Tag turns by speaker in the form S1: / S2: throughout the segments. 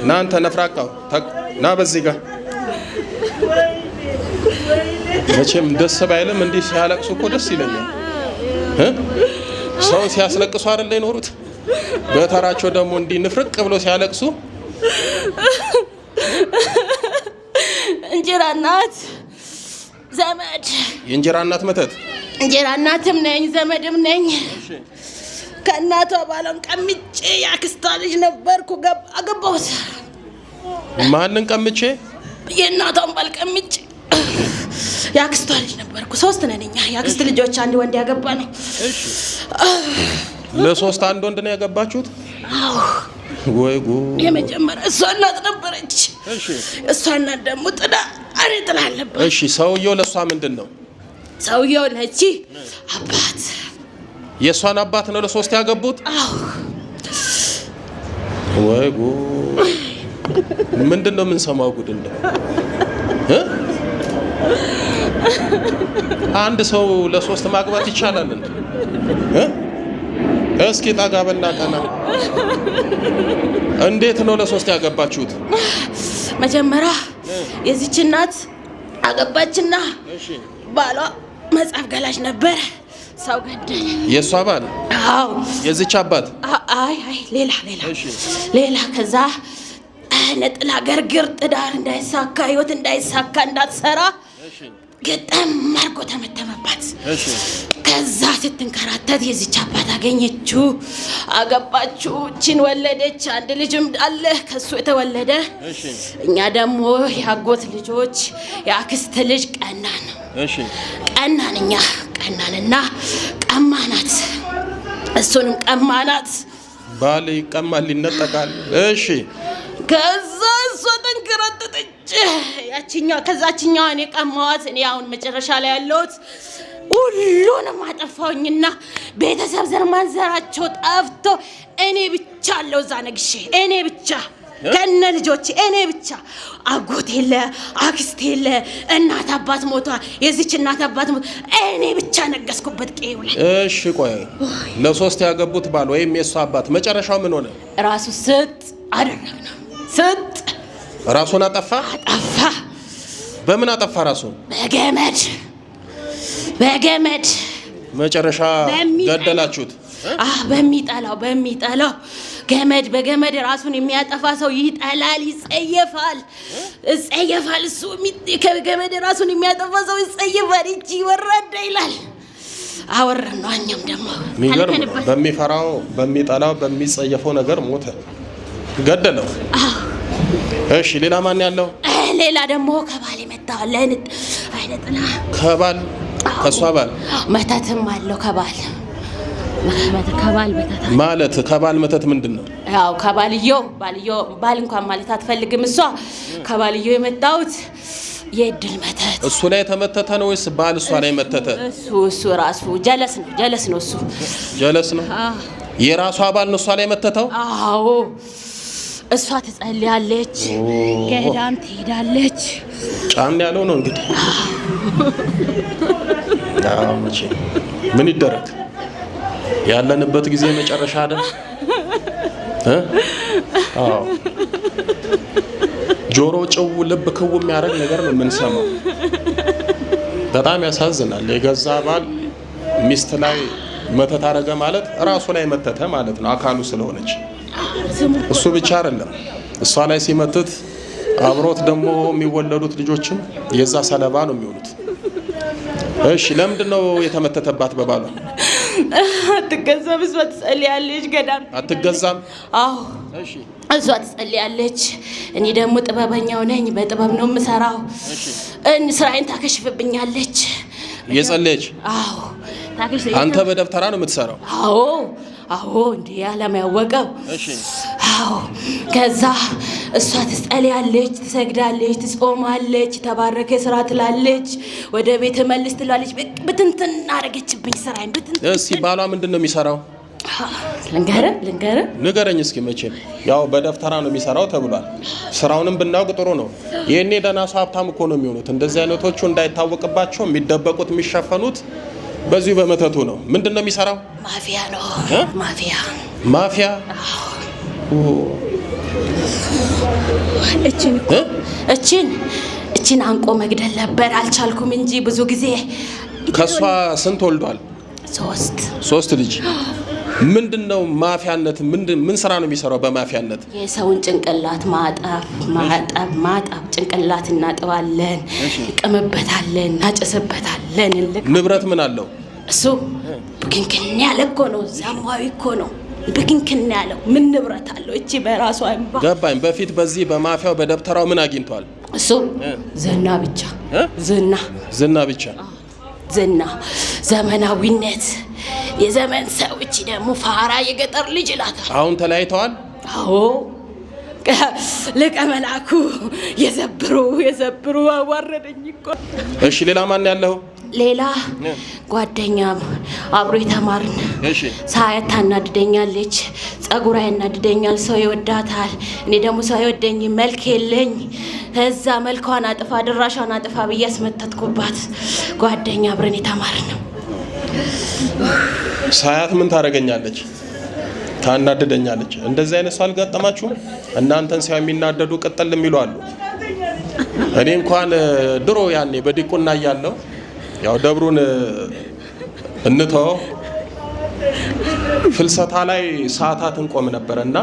S1: ና አንተ ነፍራቃው ና በዚህ ጋር መቼም ደስ ባይልም እንዲህ ሲያለቅሱ እኮ ደስ ይለኛል። ሰው ሲያስለቅሱ አይደል ይኖሩት በተራቸው ደግሞ እንዲህ ንፍርቅ ብሎ ሲያለቅሱ
S2: እንጀራ እናት ዘመድ
S1: የእንጀራ እናት መተት
S2: እንጀራ እናትም ነኝ ዘመድም ነኝ። ከእናቷ ባሏን ቀምጬ ያክስቷ ልጅ ነበርኩ አገባሁት።
S1: ማንን ቀምቼ?
S2: የእናቷን ባል ቀምጬ ያክስቷ ልጅ ነበርኩ። 3 ነን እኛ ያክስት ልጆች፣ አንድ ወንድ ያገባ ነው።
S1: እሺ ለ3 አንድ ወንድ ነው ያገባችሁት?
S2: አዎ።
S1: ወይ ጉድ!
S2: የመጀመሪያ እሷ እናት ነበረች።
S1: እሺ
S2: እሷ እናት ደግሞ ጥላ አለበት።
S1: እሺ ሰውየው ለሷ ምንድነው?
S2: ሰውየው ለቺ አባት
S1: የሷን አባት ነው ለ3 ያገቡት?
S2: አዎ።
S1: ወይ ጉድ! ምንድነው የምንሰማው ጉድ እንደ አንድ ሰው ለ3 ማግባት ይቻላል እንዴ? እስኪ ጠጋ በልና ቀና። እንዴት ነው ለ3 ያገባችሁት?
S2: መጀመሪያ የዚች እናት አገባችና ባሏ መጽሐፍ ገላጭ ነበር፣ ሰው ገደለ።
S1: የሷ ባል?
S2: አዎ።
S1: የዚች አባት?
S2: አይ ሌላ ከዛ ነጥላ ገርግር ትዳር እንዳይሳካ ህይወት እንዳይሳካ እንዳትሰራ ገጠም ማርጎ ተመተመባት። ከዛ ስትንከራተት የዚች አባት አገኘችው፣ አገባችው፣ እቺን ወለደች። አንድ ልጅም አለ ከሱ የተወለደ። እኛ ደግሞ ያጎት ልጆች ያክስት ልጅ ቀናን። እኛ ቀናንና ቀማናት፣ እሱንም ቀማናት።
S1: ባል ይቀማል ይነጠቃል። እሺ
S2: ከዛ እሷ ተንከራተተች። ከዛችኛዋ እኔ ቀማዋት። እኔ አሁን መጨረሻ ላይ ያለሁት ሁሉንም አጠፋሁኝና ቤተሰብ ዘር ማንዘራቸው ጠፍቶ እኔ ብቻ አለሁ እዛ ነግሼ። እኔ ብቻ ከነ ልጆቼ እኔ ብቻ። አጎት የለ፣ አክስት የለ፣ እናት አባት ሞቷል። የዚች እናት አባት ሞቷል። እኔ ብቻ ነገስኩበት ቄው ላይ።
S1: እሺ ቆይ ለ3 ያገቡት ባል ወይም የሷ አባት መጨረሻው ምን ሆነ?
S2: ራሱ ስጥ አደረግነው። ስጥ
S1: ራሱን አጠፋ። በምን አጠፋ ራሱን? በገመድ
S2: መጨረሻ
S1: ገደላችሁት?
S2: በሚጠላው በገመድ ራሱን የሚያጠፋ ሰው ይጠላል፣ ይጸየፋል። እሱ ከገመድ ራሱን የሚያጠፋ ሰው ይጸየፋል። እጂ ወራዳ ይላል። አወራን ነው። እኛም ደግሞ
S1: በሚፈራው በሚጠላው በሚጸየፈው ነገር ሞተ፣ ገደለው። እሺ ሌላ ማን ያለው?
S2: ሌላ ደግሞ ከባል የመጣው አይነጥላ ከባል
S1: ከሷ ባል
S2: መተትም አለው። ከባል
S1: ማለት ከባል መተት ምንድነው?
S2: ያው ከባልየው ባል እንኳን ማለት አትፈልግም እሷ። ከባልየው የመጣውት የድል መተት።
S1: እሱ ላይ የተመተተ ነው ወይስ ባል እሷ ላይ መተተ?
S2: እሱ ራሱ ጀለስ ነው። እሱ
S1: ጀለስ ነው። የራሷ ባል ነው እሷ ላይ መተተው?
S2: አዎ። እሷ ትጸልያለች፣ ገዳም ትሄዳለች።
S1: ጫን ያለው ነው እንግዲህ። መቼ ምን ይደረግ፣ ያለንበት ጊዜ መጨረሻ አይደል? አዎ ጆሮ ጭው ልብ ክው የሚያደርግ ነገር ነው የምንሰማው። በጣም ያሳዝናል። የገዛ ባል ሚስት ላይ መተት አደረገ ማለት ራሱ ላይ መተተ ማለት ነው፣ አካሉ ስለሆነች። እሱ ብቻ አይደለም፣ እሷ ላይ ሲመትት አብሮት ደግሞ የሚወለዱት ልጆችም የዛ ሰለባ ነው የሚሆኑት። እሺ ለምንድን ነው የተመተተባት በባሏ?
S2: አትገዛም። እሷ ትጸልያለች፣ ገዳም
S1: አትገዛም።
S2: አዎ እሺ እሷ ትጸልያለች። እኔ ደግሞ ጥበበኛው ነኝ፣ በጥበብ ነው የምሰራው። ስራዬን ታከሽፍብኛለች
S1: እየጸለየች።
S2: አዎ
S1: አንተ በደብተራ ነው የምትሰራው?
S2: አዎ እንዴ ዓለም ያወቀው። እሺ አዎ ከዛ እሷ ትጸልያለች፣ ትሰግዳለች፣ ትጾማለች፣ ተባረከ ስራ ትላለች፣ ወደ ቤት መልስ ትላለች። ብትንትን አረገችብኝ ስራዬን ብትንትን።
S1: እስኪ ባሏ ምንድን ነው የሚሰራው?
S2: ልንገርህ
S1: ንገረኝ እስኪ። መቼም ያው በደብተራ ነው የሚሰራው ተብሏል። ስራውንም ብናውቅ ጥሩ ነው። ይሄኔ ደህና ሰው ሀብታም እኮ ነው የሚሆኑት። እንደዚህ አይነቶቹ እንዳይታወቅባቸው የሚደበቁት የሚሸፈኑት በዚሁ በመተቱ ነው። ምንድን ነው የሚሰራው?
S2: ማፊያ ነው። ማፊያ እቺን አንቆ መግደል ነበር አልቻልኩም እንጂ ብዙ ጊዜ።
S1: ከሷ ስንት ወልዷል? 3 ልጅ። ምንድነው ማፊያነት? ምን ስራ ነው የሚሰራው በማፊያነት?
S2: የሰውን ጭንቅላት ማጠብ ጭንቅላት እናጥባለን፣ እንቀመበታለን፣ እናጨስበታለን።
S1: ንብረት ምን አለው
S2: እሱ? ብክንክን ያለ እኮ ነው፣ ዛማዊ እኮ ነው። ብክንክን ያለው ምን ንብረት አለው? እቺ በራሷ አይባ
S1: ገባኝ። በፊት በዚህ በማፊያው በደብተራው ምን አግኝቷል
S2: እሱ? ዝና ብቻ። ዝና ብቻ። ዝና፣ ዘመናዊነት፣ የዘመን ሰው። እቺ ደግሞ ፋራ የገጠር ልጅ ይላታል።
S1: አሁን ተለያይተዋል?
S2: አዎ። ለቀመላኩ የዘብሩ አዋረደኝ እኮ።
S1: እሺ ሌላ ማን ያለው?
S2: ሌላ ጓደኛም አብሮ የተማርን። ሳያት ታናድደኛለች፣ ጸጉሯ ያናድደኛል፣ ሰው ይወዳታል። እኔ ደግሞ ሰው አይወደኝም፣ መልክ የለኝ። ከዛ መልኳን አጥፋ ድራሿን አጥፋ ብዬ አስመተትኩባት። ጓደኛ አብረን የተማርን።
S1: ሳያት ምን ታደርገኛለች? ታናድደኛለች። እንደዚህ አይነት ሰው አልገጠማችሁም? እናንተን ሲያዩ የሚናደዱ ቅጥል የሚሉ አሉ። እኔ እንኳን ድሮ ያኔ በዲቁና እያለሁ ያው ደብሩን እንተው ፍልሰታ ላይ ሰዓታት እንቆም ነበርና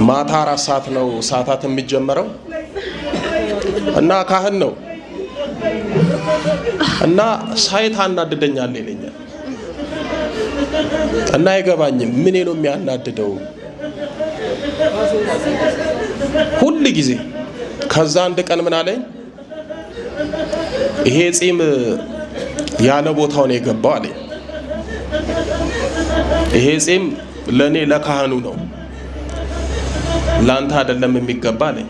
S1: ማታ 4 ሰዓት ነው ሰዓታት የሚጀመረው እና ካህን ነው እና ሳይት አናድደኛል ይለኛል እና አይገባኝም። ምን ነው የሚያናድደው ሁሉ ጊዜ? ከዛ አንድ ቀን ምን አለኝ፣ ይሄ ጺም ያለ ቦታው ነው የገባው አለኝ። ይሄ ጺም ለኔ ለካህኑ ነው ላንተ አይደለም የሚገባ አለኝ።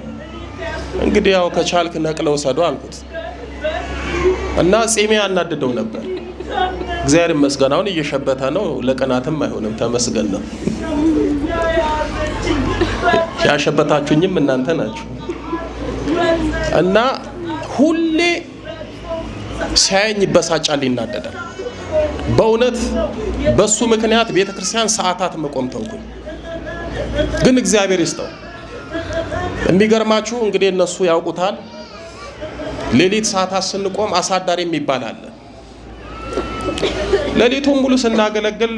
S1: እንግዲህ ያው ከቻልክ ነቅለው ሰዶ አልኩት እና ጺሜ ያናድደው ነበር። እግዚአብሔር ይመስገን አሁን እየሸበተ ነው። ለቀናትም አይሆንም፣ ተመስገን ነው። ያሸበታችሁኝም እናንተ ናችሁ። እና ሁሌ ሲያየኝ ይበሳጫል፣ ይናደዳል። በእውነት በሱ ምክንያት ቤተክርስቲያን ሰዓታት መቆም ተውኩኝ። ግን እግዚአብሔር ይስጠው። የሚገርማችሁ እንግዲህ እነሱ ያውቁታል። ሌሊት ሰዓታት ስንቆም አሳዳሪ የሚባል አለ። ሌሊቱን ሙሉ ስናገለግል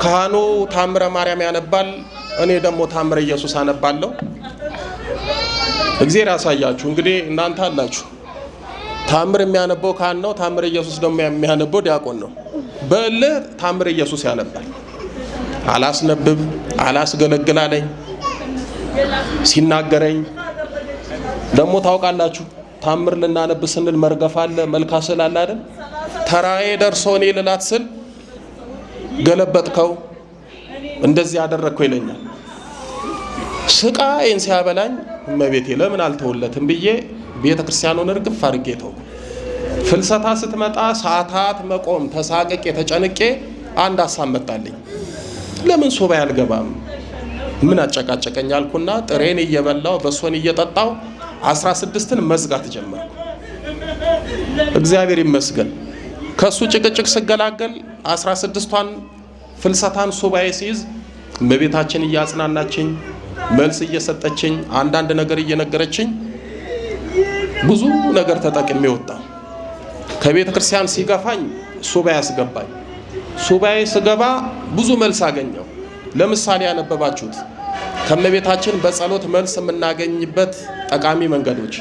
S1: ካህኑ ታምረ ማርያም ያነባል፣ እኔ ደግሞ ታምረ ኢየሱስ አነባለሁ። እግዚአብሔር ያሳያችሁ። እንግዲህ እናንተ አላችሁ ታምር የሚያነበው ካህን ነው፣ ታምረ ኢየሱስ ደግሞ የሚያነበው ዲያቆን ነው። በእልህ ታምረ ኢየሱስ ያነባል። አላስነብብ አላስገለግል አለኝ። ሲናገረኝ ደግሞ ታውቃላችሁ ታምር ልናነብ ስንል መርገፍ አለ፣ መልካ ስል አለ አይደል? ተራዬ ደርሶ እኔ ልላት ስል ገለበጥከው፣ እንደዚህ ያደረግከው ይለኛል። ስቃዬን ሲያበላኝ እመቤቴ ለምን አልተውለትም ብዬ ቤተክርስቲያኑን እርግፍ አድርጌ ተውኩ። ፍልሰታ ስትመጣ ሰዓታት መቆም ተሳቅቄ ተጨንቄ አንድ ሀሳብ መጣልኝ። ለምን ሱባኤ አልገባም? ምን አጨቃጨቀኝ አልኩና ጥሬን እየበላው በሶን እየጠጣው 16ን መዝጋት ጀመርኩ። እግዚአብሔር ይመስገን ከሱ ጭቅጭቅ ስገላገል 16ቷን ፍልሰታን ሱባኤ ሲይዝ እመቤታችን እያጽናናችኝ መልስ እየሰጠችኝ አንዳንድ ነገር እየነገረችኝ ብዙ ነገር ተጠቅሜ ወጣ። ከቤተ ክርስቲያን ሲገፋኝ ሱባኤ አስገባኝ። ሱባኤ ስገባ ብዙ መልስ አገኘው። ለምሳሌ ያነበባችሁት ከመቤታችን በጸሎት መልስ የምናገኝበት ጠቃሚ መንገዶች፣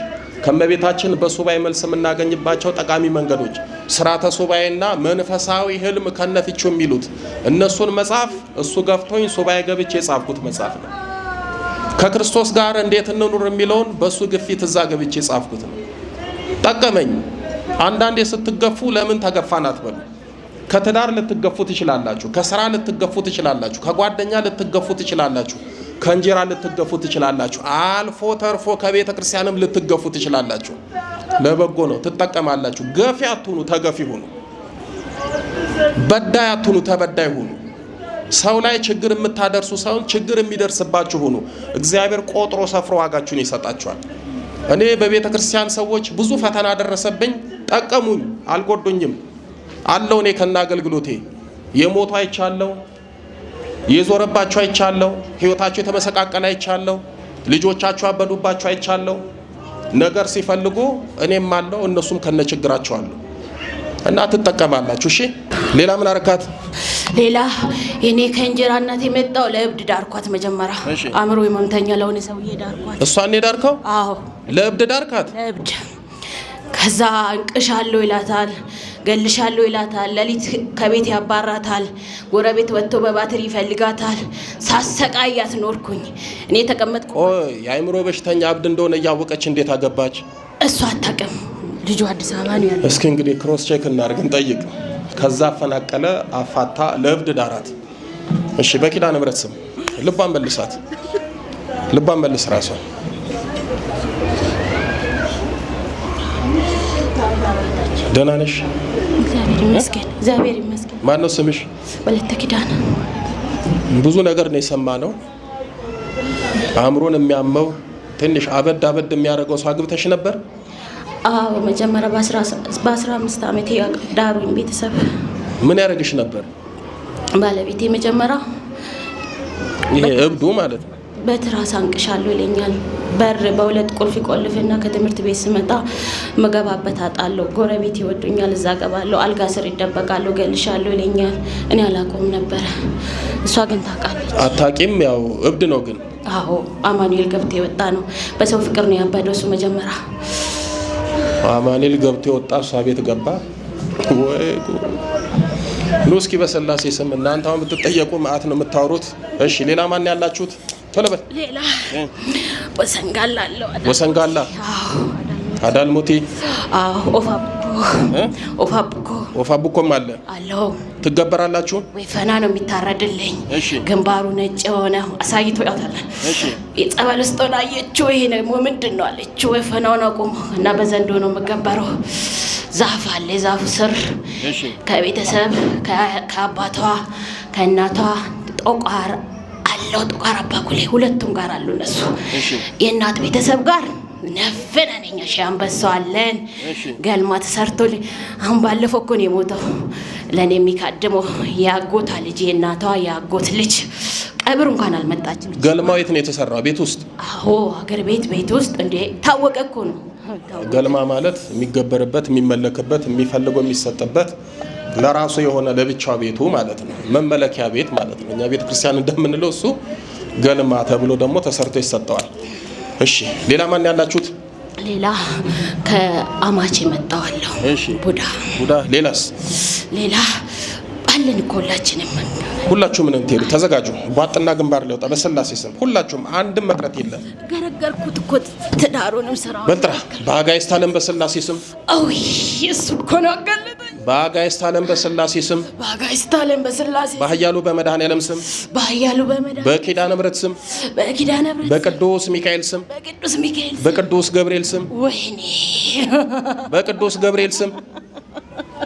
S1: ከመቤታችን በሱባኤ መልስ የምናገኝባቸው ጠቃሚ መንገዶች፣ ስርዓተ ሱባኤና መንፈሳዊ ህልም ከነፍቹ የሚሉት እነሱን መጽሐፍ እሱ ገፍቶኝ ሱባኤ ገብቼ የጻፍኩት መጽሐፍ ነው። ከክርስቶስ ጋር እንዴት እንኑር የሚለውን በሱ ግፊት እዛ ገብቼ የጻፍኩት ነው። ጠቀመኝ። አንዳንዴ ስትገፉ ለምን ተገፋን አትበሉ። ከትዳር ልትገፉ ትችላላችሁ፣ ከስራ ልትገፉ ትችላላችሁ፣ ከጓደኛ ልትገፉ ትችላላችሁ፣ ከእንጀራ ልትገፉ ትችላላችሁ፣ አልፎ ተርፎ ከቤተ ክርስቲያንም ልትገፉ ትችላላችሁ። ለበጎ ነው፣ ትጠቀማላችሁ። ገፊ አትሁኑ፣ ተገፊ ሁኑ። በዳይ አትሁኑ፣ ተበዳይ ሁኑ። ሰው ላይ ችግር የምታደርሱ ሳይሆን ችግር የሚደርስባችሁ ሁኑ። እግዚአብሔር ቆጥሮ ሰፍሮ ዋጋችሁን ይሰጣችኋል። እኔ በቤተ ክርስቲያን ሰዎች ብዙ ፈተና ደረሰብኝ፣ ጠቀሙኝ፣ አልጎዱኝም አለው። እኔ ከና አገልግሎቴ የሞቱ አይቻለሁ፣ የዞረባችሁ አይቻለሁ። ህይወታችሁ የተመሰቃቀለ አይቻለሁ። ልጆቻችሁ አበዱባችሁ አይቻለሁ። ነገር ሲፈልጉ እኔም አለው እነሱም ከነችግራቸው አሉ እና ትጠቀማላችሁ። እሺ ሌላ ምን አረካት?
S2: ሌላ እኔ ከእንጀራ እናት የመጣው ለእብድ ዳርኳት። መጀመሪያ አእምሮ የመምተኛ ለሆነ ሰውዬ ዳርኳት።
S1: እሷን ዳርከው?
S2: አዎ
S1: ለእብድ ዳርካት።
S2: ለእብድ ከዛ እንቅሻለሁ ይላታል፣ ገልሻለሁ ይላታል። ሌሊት ከቤት ያባራታል። ጎረቤት ወጥቶ በባትሪ ይፈልጋታል። ሳሰቃያት ኖርኩኝ። እኔ ተቀመጥኩ።
S1: የአእምሮ በሽተኛ እብድ እንደሆነ እያወቀች እንዴት አገባች?
S2: እሷ አታውቅም። ልጁ አዲስ አበባ ነው ያለው።
S1: እስኪ እንግዲህ ክሮስ ቼክ እናድርግ፣ እንጠይቅ። ከዛ አፈናቀለ፣ አፋታ፣ ለእብድ ዳራት። እሺ በኪዳነ ምሕረት ስም ልቧን መልሳት፣ ልቧን መልስ ራሷ። ደህና ነሽ?
S2: እግዚአብሔር ይመስገን፣ እግዚአብሔር ይመስገን።
S1: ማን ነው ስምሽ?
S2: ወለተ ኪዳነ።
S1: ብዙ ነገር ነው የሰማነው። አእምሮን የሚያመው ትንሽ አበድ የሚያደርገው ሰው አግብተሽ ነበር?
S2: አዎ መጀመሪያ በ15 ዓመቴ ዳሩኝ ቤተሰብ።
S1: ምን ያደርግሽ ነበር?
S2: ባለቤቴ መጀመሪያ
S1: ይሄ እብዱ ማለት ነው
S2: በትራስ አንቅሻለሁ ይለኛል። በር በሁለት ቁልፍ ቆልፍና ከትምህርት ቤት ስመጣ መገባበት አጣለሁ። ጎረቤት ይወዱኛል፣ እዛ ገባለሁ። አልጋ ስር ይደበቃለሁ፣ ገልሻለሁ ይለኛል። እኔ አላውቀውም ነበረ፣ እሷ ግን ታውቃለች።
S1: አታውቂም? ያው እብድ ነው ግን።
S2: አዎ አማኑኤል ገብቶ የወጣ ነው። በሰው ፍቅር ነው ያበደው እሱ መጀመሪያ።
S1: አማኑኤል ገብቶ የወጣ እሷ ቤት ገባ። ወይ ኑ እስኪ በስላሴ ስም እናንተ አሁን ብትጠየቁ መዓት ነው የምታወሩት። እሺ ሌላ ማን ያላችሁት? ቶሎ በል።
S2: ሌላ ወሰንጋላ አለው።
S1: ወሰንጋላ? አዳልሞቲ?
S2: አዎ
S1: ኦፋቡኮም አለ
S2: አለው።
S1: ትገበራላችሁ?
S2: ወይፈና ነው የሚታረድልኝ። ግንባሩ ነጭ የሆነ አሳይቶ ያውታል። የጸበል ውስጥ ሆና አየችው። ይሄ ደግሞ ምንድን ነው አለችው። ወይፈናውን አቁሞ እና በዘንዶ ነው የምገበረው። ዛፍ አለ። ዛፉ ስር ከቤተሰብ ከአባቷ ከእናቷ ጦቋር አለው። ጦቋር አባኩሌ ሁለቱም ጋር አሉ እነሱ። የእናት ቤተሰብ ጋር ነፍነን እኛ ሺህ አንበሳው አለን። ገልማ ተሰርቶልኝ አሁን ባለፈው እኮ ነው የሞተው። ለእኔ የሚካድመው የአጎቷ ልጅ የእናቷ የአጎት ልጅ ቀብር እንኳን አልመጣችም።
S1: ገልማው የት ነው የተሰራው? ቤት ውስጥ?
S2: አዎ ሀገር ቤት ውስጥ። እንዴ ታወቀ እኮ ነው።
S1: ገልማ ማለት የሚገበርበት፣ የሚመለክበት፣ የሚፈልገው የሚሰጥበት ለራሱ የሆነ ለብቻው ቤቱ ማለት ነው። መመለኪያ ቤት ማለት ነው። እኛ ቤተ ክርስቲያን እንደምንለው እሱ ገልማ ተብሎ ደግሞ ተሰርቶ ይሰጠዋል። እሺ ሌላ ማን ያላችሁት?
S2: ሌላ ከአማቼ መጣዋለሁ።
S1: እሺ ቡዳ። ሌላስ? ሌላ
S2: አለን እኮ
S1: ሁላችሁም ምን እንትሄዱ ተዘጋጁ። ቧጥና ግንባር ሊወጣ በስላሴ ስም ሁላችሁም አንድም መቅረት የለም።
S2: ገረገርኩት እኮ ትዳሩንም ስራው
S1: በልጥራ በአጋዕዝተ ዓለም በስላሴ ስም።
S2: አይ እሱ እኮ ነው አጋለጠኝ።
S1: በአጋዕዝተ ዓለም በስላሴ ስም።
S2: በአጋዕዝተ ዓለም በስላሴ
S1: በኃያሉ በመድኃኔዓለም ስም።
S2: በኃያሉ በመድኃኔዓለም
S1: በኪዳነ ምሕረት ስም።
S2: በኪዳነ ምሕረት
S1: በቅዱስ ሚካኤል ስም።
S2: በቅዱስ ሚካኤል
S1: በቅዱስ ገብርኤል ስም።
S2: ወይኔ
S1: በቅዱስ ገብርኤል ስም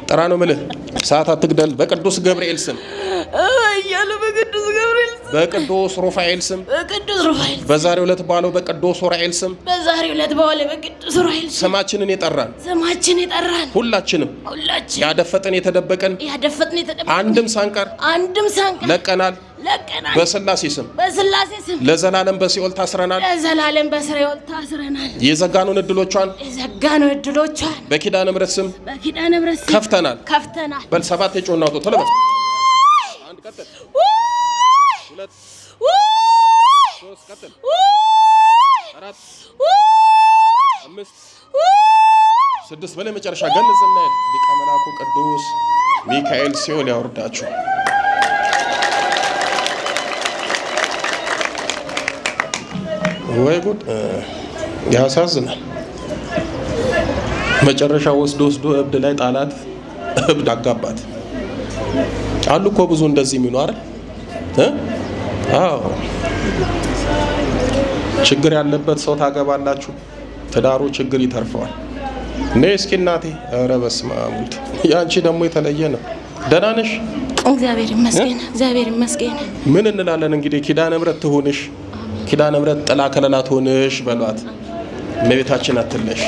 S1: ጥራ ነው የምልህ። ሰዓት አትግደል። በቅዱስ ገብርኤል ስም
S2: እያሉ በቅዱስ ገብርኤል ስም
S1: በቅዱስ ሩፋኤል ስም
S2: በቅዱስ ሩፋኤል
S1: በዛሬው ዕለት ባለው በቅዱስ ኡራኤል ስም
S2: በዛሬው ዕለት ባለው በቅዱስ ኡራኤል ስም
S1: ስማችንን የጠራን ሁላችንም ያደፈጥን የተደበቀን አንድም ሳንቀር ለቀናል በስላሴ ስም ለዘላለም በሲኦል ታስረናል። የዘጋኑን እድሎቿን በኪዳነ ምሕረት ስም ከፍተናል። በል ሰባት የጮና አውጡ ቶሎ በል። አንድ ቀጥል፣ ሁለት፣ ሶስት ቀጥል፣ አራት፣ አምስት፣ ስድስት በላይ መጨረሻ ገንዝና ሄድ። ሊቀ መላኩ ቅዱስ ሚካኤል ሲኦል ያወርዳችሁ። ወይ ጉድ! ያሳዝናል። መጨረሻ ወስዶ እብድ ላይ ጣላት። እብድ አጋባት። አሉ እኮ ብዙ እንደዚህ የሚሉ አይደል? አዎ ችግር ያለበት ሰው ታገባላችሁ፣ ትዳሩ ችግር ይተርፈዋል። ነይ እስኪ እናቴ። ኧረ በስመ አብ ወልድ። ያንቺ ደግሞ የተለየ ነው። ደህና ነሽ?
S2: እግዚአብሔር ይመስገን፣ እግዚአብሔር ይመስገን።
S1: ምን እንላለን እንግዲህ። ኪዳነ ምሕረት ትሁንሽ፣ ኪዳነ ምሕረት ጥላ ከለላ ትሁንሽ በሏት። እመቤታችን አትለሽ።